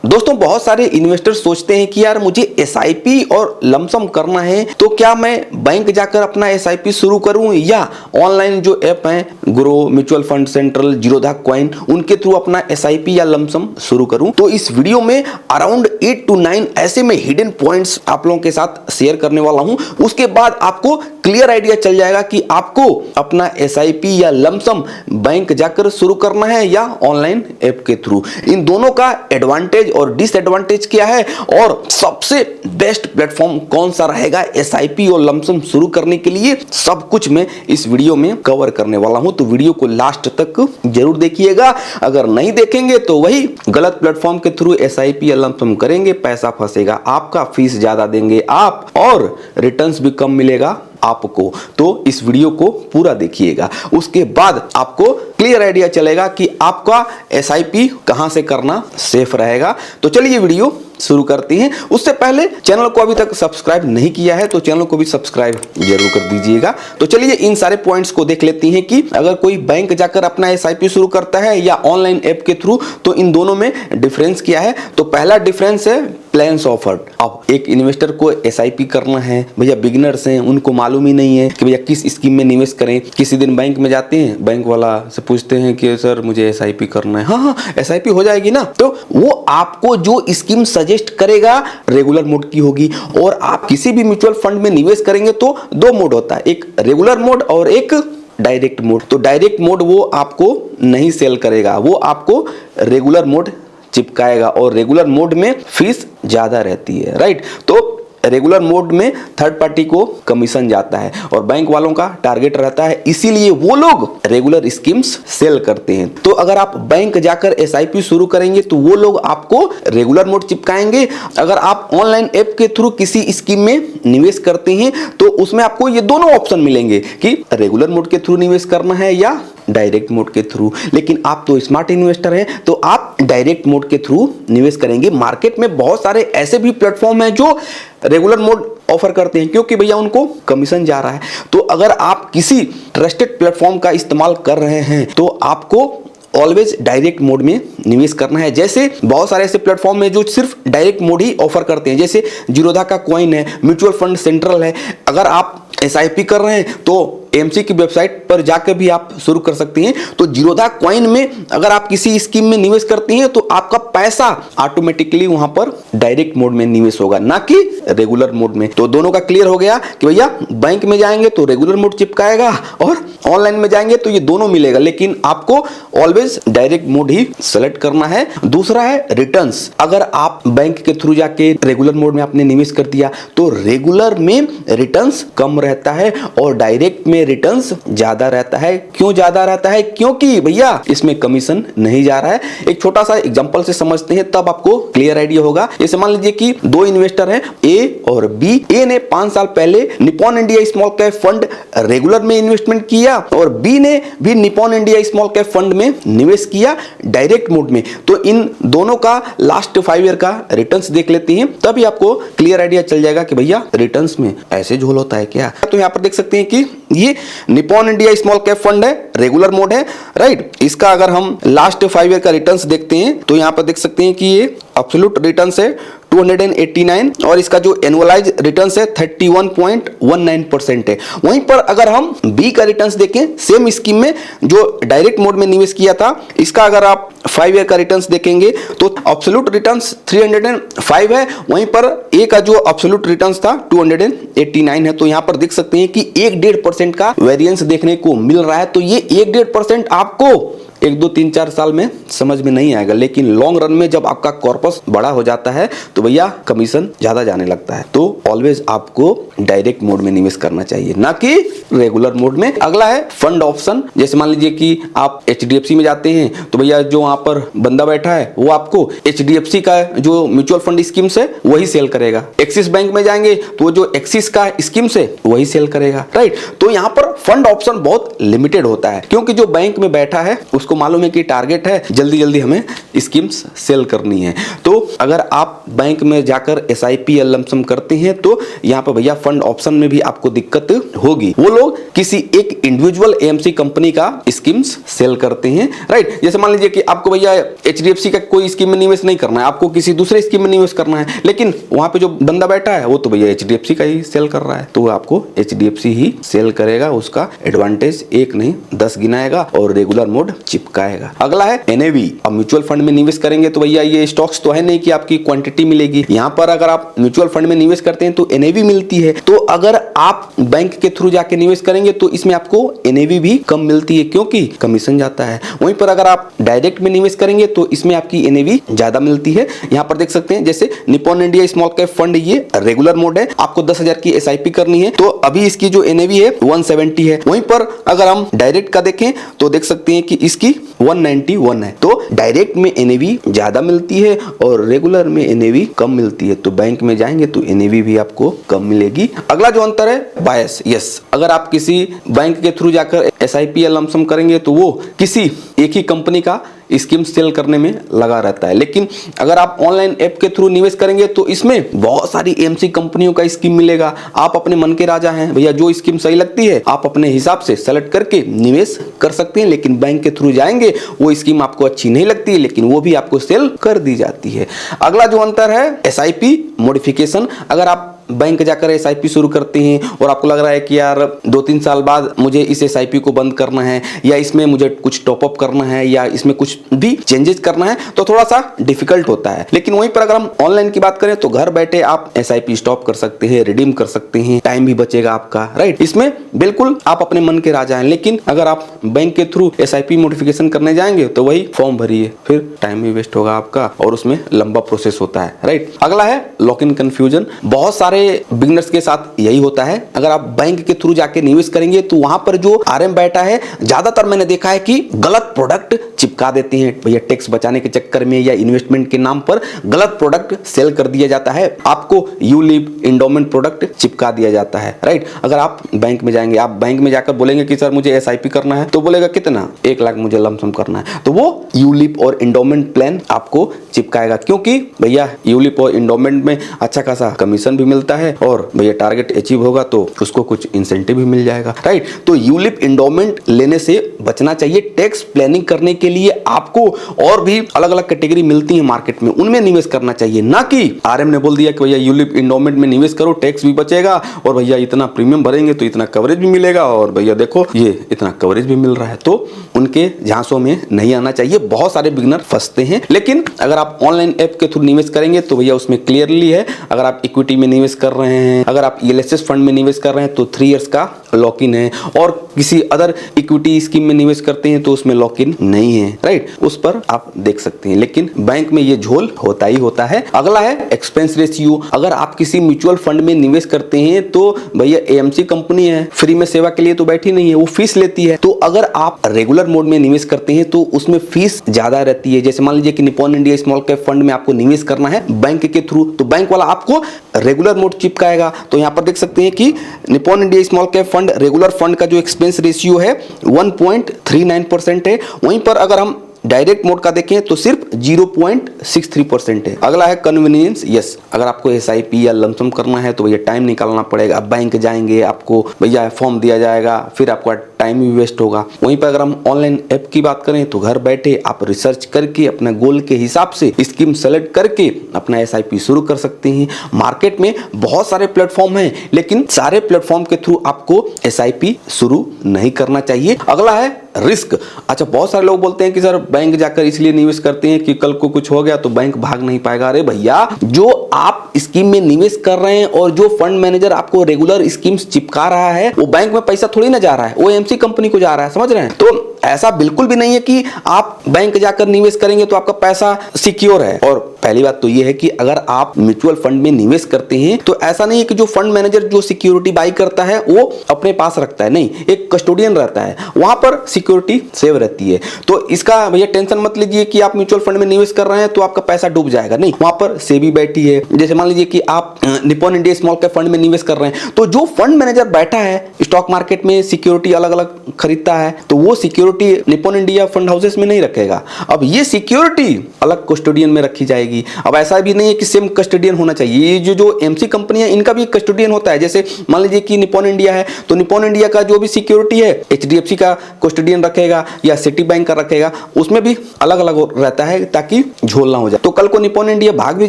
दोस्तों बहुत सारे इन्वेस्टर सोचते हैं कि यार मुझे एसआईपी और लमसम करना है, तो क्या मैं बैंक जाकर अपना एसआईपी शुरू करूं या ऑनलाइन जो ऐप हैं grow, mutual fund central, Zerodha coin, उनके थ्रू अपना एसआईपी या लमसम शुरू करूं। तो इस वीडियो में अराउंड 8 to 9 ऐसे में हिडन पॉइंट्स आप लोगों के साथ शेयर करने वाला हूं। उसके बाद आपको क्लियर आइडिया चल जाएगा कि आपको अपना एसआईपी या लमसम बैंक जाकर शुरू करना है या ऑनलाइन ऐप के थ्रू। इन दोनों का एडवांटेज और डिसएडवांटेज क्या है और सबसे बेस्ट प्लेटफॉर्म कौन सा रहेगा एसआईपी और लमसम शुरू करने के लिए, सब कुछ मैं इस वीडियो में कवर करने वाला हूं। तो वीडियो को लास्ट तक जरूर देखिएगा। अगर नहीं देखेंगे तो वही गलत प्लेटफॉर्म के थ्रू एसआईपी या लमसम करेंगे, पैसा फंसेगा आपका, फीस ज्यादा देंगे आप और रिटर्न्स भी कम मिलेगा आपको। तो इस वीडियो को पूरा देखिएगा, उसके बाद आपको क्लियर आइडिया चलेगा कि आपका एसआईपी कहां से करना सेफ रहेगा। तो चलिए वीडियो शुरू करते हैं। उससे पहले चैनल को अभी तक सब्सक्राइब नहीं किया है तो चैनल को भी सब्सक्राइब जरूर कर दीजिएगा। तो चलिए इन सारे पॉइंट्स को देख लेते हैं कि अगर कोई बैंक जाकर अपना एसआईपी शुरू करता है या ऑनलाइन ऐप के थ्रू, तो इन दोनों में डिफरेंस क्या है। तो पहला डिफरेंस है प्लान्स ऑफर्ड। अब एक इन्वेस्टर को एसआईपी करना है, भैया बिगिनर्स हैं, उनको मालूम ही नहीं है कि भैया किस स्कीम में निवेश करें। किसी दिन बैंक में जाते हैं, बैंक वाला से पूछते हैं कि सर मुझे एसआईपी करना है। हाँ एसआईपी हो जाएगी ना। तो वो आपको जो स्कीम सजेस्ट करेगा रेगुलर मोड की होगी। और आप किसी भी म्यूचुअल फंड में निवेश करेंगे तो दो मोड होता है, एक रेगुलर मोड और एक डायरेक्ट मोड। तो डायरेक्ट मोड वो आपको नहीं सेल करेगा, वो आपको रेगुलर मोड चिपकाएगा और रेगुलर मोड में फीस ज्यादा रहती है, राइट। तो रेगुलर मोड में थर्ड पार्टी को कमीशन जाता है और बैंक वालों का टारगेट रहता है, इसीलिए वो लोग रेगुलर स्कीम्स सेल करते हैं। तो अगर आप बैंक जाकर एसआईपी शुरू करेंगे तो वो लोग आपको रेगुलर मोड चिपकाएंगे। अगर आप ऑनलाइन ऐप के थ्रू किसी स्कीम में निवेश करते हैं तो उसमें आपको ये दोनों ऑप्शन मिलेंगे कि रेगुलर मोड के थ्रू निवेश करना है या डायरेक्ट मोड के थ्रू। लेकिन आप तो स्मार्ट इन्वेस्टर हैं तो आप डायरेक्ट मोड के थ्रू निवेश करेंगे। मार्केट में बहुत सारे ऐसे भी प्लेटफॉर्म हैं जो रेगुलर मोड ऑफर करते हैं क्योंकि भैया उनको कमीशन जा रहा है। तो अगर आप किसी ट्रस्टेड प्लेटफॉर्म का इस्तेमाल कर रहे हैं तो आपको ऑलवेज डायरेक्ट मोड में निवेश करना है। जैसे बहुत सारे ऐसे प्लेटफॉर्म हैं जो सिर्फ डायरेक्ट मोड ही ऑफर करते हैं, जैसे जीरोधा का कॉइन है, म्यूचुअल फंड सेंट्रल है। अगर आप एसआईपी कर रहे हैं तो एमसी की वेबसाइट पर जाकर भी आप शुरू कर सकते हैं। तो जीरोधा कॉइन में अगर आप किसी स्कीम में निवेश करते हैं तो आपका पैसा ऑटोमेटिकली वहां पर डायरेक्ट मोड में निवेश होगा, ना कि रेगुलर मोड में। तो दोनों का क्लियर हो गया कि भैया बैंक में जाएंगे तो रेगुलर मोड चिपकाएगा और ऑनलाइन में जाएंगे तो ये दोनों मिलेगा, लेकिन आपको ऑलवेज डायरेक्ट मोड ही सेलेक्ट करना है। दूसरा है रिटर्न्स। अगर आप बैंक के थ्रू जाके रेगुलर मोड में आपने निवेश कर दिया तो रेगुलर में रिटर्न्स कम रहता है और डायरेक्ट में रिटर्न्स ज्यादा रहता है। क्यों ज्यादा रहता है? क्योंकि भैया इसमें कमीशन नहीं जा रहा है। एक छोटा सा एग्जांपल से समझते हैं तब आपको क्लियर आइडिया होगा। जैसे मान लीजिए कि दो इन्वेस्टर हैं ए और बी। ए ने 5 साल पहले Nippon India small cap fund regular में इन्वेस्टमेंट किया और बी ने भी Nippon India small cap fund में निवेश किया डायरेक्ट मोड में। तो इन दोनों का लास्ट 5 ईयर का रिटर्न्स देख लेते हैं, तभी आपको क्लियर आइडिया चल जाएगा कि भैया रिटर्न्स में ऐसे झोल होता है क्या। तो यहां पर देख सकते हैं कि ये Nippon India small cap fund है, रेगुलर मोड है, राइट। इसका अगर हम लास्ट 5 ईयर का रिटर्न्स देखते हैं तो यहां पर देख सकते हैं कि ये एब्सोल्यूट रिटर्न्स है 289 और इसका जो एनुअलाइज रिटर्न्स है 31.19% है। वहीं पर अगर हम बी का रिटर्न्स देखें सेम स्कीम में जो डायरेक्ट मोड में निवेश किया था, इसका अगर आप 5 ईयर का रिटर्न्स देखेंगे तो एब्सोल्यूट रिटर्न्स 305 है, वहीं पर ए का जो एब्सोल्यूट रिटर्न्स था 289 है। तो यहां पर देख सकते हैं कि 1.5% का वेरिएंस देखने को मिल रहा है। तो ये 1.5% आपको 1, 2, 3, 4 साल में समझ में नहीं आएगा, लेकिन लॉन्ग रन में जब आपका कॉर्पस बड़ा हो जाता है तो भैया कमीशन ज्यादा जाने लगता है। तो ऑलवेज आपको डायरेक्ट मोड में निवेश करना चाहिए, ना कि रेगुलर मोड में। अगला है फंड ऑप्शन। जैसे मान लीजिए कि आप एचडीएफसी में जाते हैं तो भैया जो वहां पर बंदा बैठा है वो आपको एचडीएफसी का जो म्यूचुअल फंड स्कीम्स है वही सेल करेगा। एक्सिस बैंक में जाएंगे तो जो एक्सिस का स्कीम्स है वही सेल करेगा, राइट। तो यहाँ पर फंड ऑप्शन बहुत लिमिटेड होता है क्योंकि जो बैंक में बैठा है उसको आपको मालूम है कि टारगेट है, जल्दी जल्दी हमें स्कीम्स सेल करनी है। तो अगर आप बैंक में जाकर एसआईपी या लमसम करते हैं तो यहाँ पर भैया फंड ऑप्शन में भी आपको दिक्कत होगी। वो लोग किसी एक इंडिविजुअल एएमसी कंपनी का स्कीम्स सेल करते हैं, राइट। जैसे मान लीजिए कि आपको भैया एचडीएफसी का कोई स्कीम में निवेश नहीं करना है, आपको किसी दूसरे स्कीम में निवेश करना है, लेकिन वहां पे जो बंदा बैठा है वो तो भैया एचडीएफसी का ही सेल कर रहा है, तो आपको एचडीएफसी ही सेल करेगा। उसका एडवांटेज 1 नहीं 10 गिनाएगा और रेगुलर मोड चिपकाएगा। अगला है एनएवी। अब म्यूचुअल फंड में निवेश करेंगे तो भैया ये स्टॉक्स तो है नहीं कि आपकी क्वांटिटी मिलेगी। यहाँ पर अगर आप म्यूचुअल फंड में निवेश करते हैं तो एनएवी मिलती है। तो अगर आप बैंक के थ्रू जाके निवेश करेंगे तो इसमें आपको एनएवी भी कम मिलती है क्योंकि कमीशन जाता है। वहीं पर अगर आप डायरेक्ट में निवेश करेंगे तो इसमें आपकी एनएवी ज्यादा मिलती है। यहाँ पर देख सकते हैं जैसे Nippon India small cap fund, ये रेगुलर मोड है, आपको 10,000 की एसआईपी करनी है तो अभी इसकी जो एनएवी है 170 है। वहीं पर अगर हम डायरेक्ट का देखें तो देख सकते हैं कि इसकी 191 है। तो डायरेक्ट में एनएवी ज्यादा मिलती है और रेगुलर में एनएवी कम मिलती है। तो बैंक में जाएंगे तो एनएवी भी आपको कम मिलेगी। अगला जो अंतर है बायस। यस, अगर आप किसी बैंक के थ्रू जाकर एसआईपी या लमसम करेंगे तो वो किसी एक ही कंपनी का स्कीम सेल करने में लगा रहता है, लेकिन अगर आप ऑनलाइन ऐप के थ्रू निवेश करेंगे तो इसमें बहुत सारी एएमसी कंपनियों का स्कीम मिलेगा। आप अपने मन के राजा हैं भैया, जो स्कीम सही लगती है आप अपने हिसाब से सेलेक्ट करके निवेश कर सकते हैं। लेकिन बैंक के थ्रू जाएंगे वो स्कीम आपको अच्छी नहीं लगती है, लेकिन वो भी आपको सेल कर दी जाती है। अगला जो अंतर है एसआईपी मॉडिफिकेशन। अगर आप बैंक जाकर एसआईपी शुरू करते हैं और आपको लग रहा है कि यार 2-3 साल बाद मुझे इस एसआईपी को बंद करना है या इसमें मुझे कुछ टॉपअप करना है या इसमें कुछ भी चेंजेस करना है, तो थोड़ा सा डिफिकल्ट होता है। लेकिन वहीं पर अगर हम ऑनलाइन की बात करें तो घर बैठे आप एसआईपी स्टॉप कर सकते हैं, रिडीम कर सकते हैं, टाइम भी बचेगा आपका, राइट। इसमें बिल्कुल आप अपने मन के राजा हैं। लेकिन अगर आप बैंक के थ्रू एसआईपी मॉडिफिकेशन करने जाएंगे तो वही फॉर्म भरिए, फिर टाइम भी वेस्ट होगा आपका और उसमें लंबा प्रोसेस होता है, राइट। अगला है लॉक इन कंफ्यूजन। बहुत सारे बिगनर्स के साथ यही होता है। अगर आप बैंक के थ्रू जाके निवेश करेंगे तो वहां पर जो आरएम बैठा है, ज्यादातर मैंने देखा है कि गलत प्रोडक्ट चिपका देते हैं भैया, टैक्स बचाने के चक्कर में या इन्वेस्टमेंट के नाम पर गलत प्रोडक्ट सेल कर दिया जाता है। आपको यूलिप इंडोमेंट प्रोडक्ट चिपका दिया जाता है, राइट। अगर आप बैंक में जाएंगे, आप बैंक में जाकर बोलेंगे कि सर मुझे एसआईपी करना है, तो बोलेगा कितना, 1 लाख मुझे लमसम करना है, तो वो यूलिप और इंडोमेंट प्लान आपको चिपकाएगा क्योंकि भैया यूलिप और इंडोमेंट में अच्छा खासा कमीशन भी मिलता है और भैया टारगेट अचीव होगा तो उसको कुछ इंसेंटिव भी मिल जाएगा, राइट। तो यूलिप इंडोमेंट लेने से बचना चाहिए। टैक्स प्लानिंग करने के लिए आपको और भी अलग अलग कैटेगरी मिलती है मार्केट में, उनमें निवेश करना चाहिए, ना कि आरएम ने बोल दिया कि भैया यूलिप इंडोमेंट में निवेश करो, टैक्स भी बचेगा और भैया इतना प्रीमियम भरेंगे तो इतना कवरेज भी मिलेगा और भैया देखो ये इतना कवरेज भी मिल रहा है। तो उनके झांसों में नहीं आना चाहिए। बहुत सारे बिगनर फंसते हैं। लेकिन अगर आप ऑनलाइन ऐप के थ्रू निवेश करेंगे तो भैया उसमें क्लियरली है, अगर आप इक्विटी में निवेश कर रहे हैं, अगर आप ईएलएसएस फंड में निवेश कर रहे हैं तो 3 इयर्स का लॉक इन है, और किसी अदर इक्विटी स्कीम में निवेश करते हैं तो उसमें लॉक इन नहीं है, राइट। उस पर आप देख सकते हैं। लेकिन बैंक में ये झोल होता ही होता है। अगला है एक्सपेंस रेशियो। अगर आप किसी म्यूचुअल फंड में निवेश करते हैं तो भैया एएमसी कंपनी है, फ्री में सेवा के लिए तो बैठी नहीं है, वो फीस लेती है। तो अगर आप रेगुलर मोड में निवेश करते हैं तो उसमें फीस ज्यादा रहती है। जैसे मान लीजिए कि Nippon India small cap fund में आपको निवेश करना है बैंक के थ्रू, तो बैंक वाला आपको रेगुलर मोड चिपकाएगा। तो यहाँ पर देख सकते हैं कि Nippon India small cap fund regular fund का जो एक्सपेंस रेशियो है 1.39% है। वहीं पर अगर हम डायरेक्ट मोड का देखें तो सिर्फ 0.63% है। अगला है कन्वीनियंस। यस, अगर आपको एसआईपी या लमसम करना है तो भैया टाइम निकालना पड़ेगा। बैंक जाएंगे, आपको भैया फॉर्म दिया जाएगा, फिर आपका टाइम भी वेस्ट होगा। वहीं पर अगर हम ऑनलाइन ऐप की बात करें तो घर बैठे आप रिसर्च करके अपने गोल के हिसाब से स्कीम सेलेक्ट करके अपना एसआईपी शुरू कर सकते हैं। मार्केट में बहुत सारे प्लेटफॉर्म हैं, लेकिन सारे प्लेटफॉर्म के थ्रू आपको एसआईपी शुरू नहीं करना चाहिए। अगला है रिस्क। अच्छा, बहुत सारे लोग बोलते हैं कि सर बैंक जाकर इसलिए निवेश करते हैं कि कल को कुछ हो गया तो बैंक भाग नहीं पाएगा। अरे भैया, जो आप स्कीम में निवेश कर रहे हैं और जो फंड मैनेजर आपको रेगुलर स्कीम्स चिपका रहा है, वो बैंक में पैसा थोड़ी ना जा रहा है, वो एएमसी कंपनी को जा रहा है, समझ रहे हैं। तो ऐसा बिल्कुल भी नहीं है कि आप बैंक जाकर निवेश करेंगे तो आपका पैसा सिक्योर है। और पहली बात तो ये है कि अगर आप म्यूचुअल फंड में निवेश करते हैं तो ऐसा नहीं है कि जो फंड मैनेजर जो सिक्योरिटी बाई करता है वो अपने पास रखता है, नहीं, एक कस्टोडियन रहता है, वहां पर सिक्योरिटी सेव रहती है। तो इसका भैया टेंशन मत लीजिए कि आप म्यूचुअल फंड में निवेश कर रहे हैं तो आपका पैसा डूब जाएगा, नहीं, वहां पर सेबी बैठी है। जैसे मान लीजिए कि आप Nippon India small cap fund में निवेश कर रहे हैं, तो जो फंड मैनेजर बैठा है स्टॉक मार्केट में सिक्योरिटी अलग अलग खरीदता है, तो वो security security Nippon India fund houses में नहीं रखेगा, अब ये सिक्योरिटी अलग कस्टोडियन में रखी जाएगी। अब ऐसा भी नहीं है कि सेम कस्टोडियन होना चाहिए, ये जो एमसी कंपनियां इनका भी कस्टोडियन होता है। जैसे मान लीजिए कि निप्पॉन इंडिया है तो निप्पॉन इंडिया का जो भी सिक्योरिटी है एचडीएफसी का कस्टोडियन रखेगा या सिटी बैंक का रखेगा, उसमें भी अलग अलग रहता है ताकि झोल ना हो जाए। तो कल को निप्पॉन इंडिया भाग भी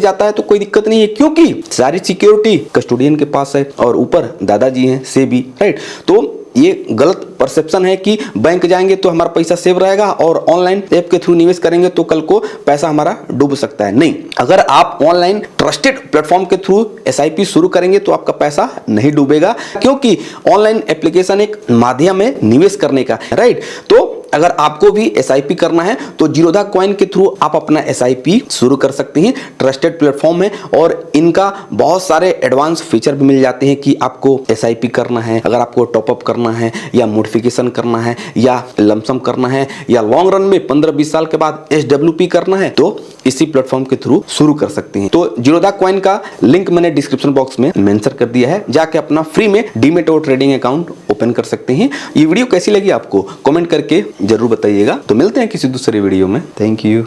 जाता है तो कोई दिक्कत नहीं है, क्योंकि सारी सिक्योरिटी कस्टोडियन के पास है और ऊपर दादाजी हैं सेबी, राइट। तो ये गलत परसेप्शन है कि बैंक जाएंगे तो हमारा पैसा सेव रहेगा और ऑनलाइन ऐप के थ्रू निवेश करेंगे तो कल को पैसा हमारा डूब सकता है। नहीं, अगर आप ऑनलाइन ट्रस्टेड प्लेटफॉर्म के थ्रू एसआईपी शुरू करेंगे तो आपका पैसा नहीं डूबेगा, क्योंकि ऑनलाइन एप्लीकेशन एक माध्यम है निवेश करने का, राइट। तो अगर आपको भी एसआईपी करना है तो जीरोधा कॉइन के थ्रू आप अपना एसआईपी शुरू कर सकते हैं। ट्रस्टेड प्लेटफॉर्म है और इनका बहुत सारे एडवांस फीचर भी मिल जाते हैं कि आपको एसआईपी करना है, अगर आपको टॉपअप करना है या मॉडिफिकेशन करना है या लमसम करना है या लॉन्ग रन में 15-20 साल के बाद एसडब्ल्यूपी करना है तो इसी प्लेटफॉर्म के थ्रू शुरू कर सकते हैं। तो जीरोधा कॉइन का लिंक मैंने डिस्क्रिप्शन बॉक्स में मेंशन कर दिया है, जाके अपना फ्री में डीमेट और ट्रेडिंग अकाउंट ओपन कर सकते हैं। ये वीडियो कैसी लगी आपको कमेंट करके जरूर बताइएगा। तो मिलते हैं किसी दूसरे वीडियो में। Thank you.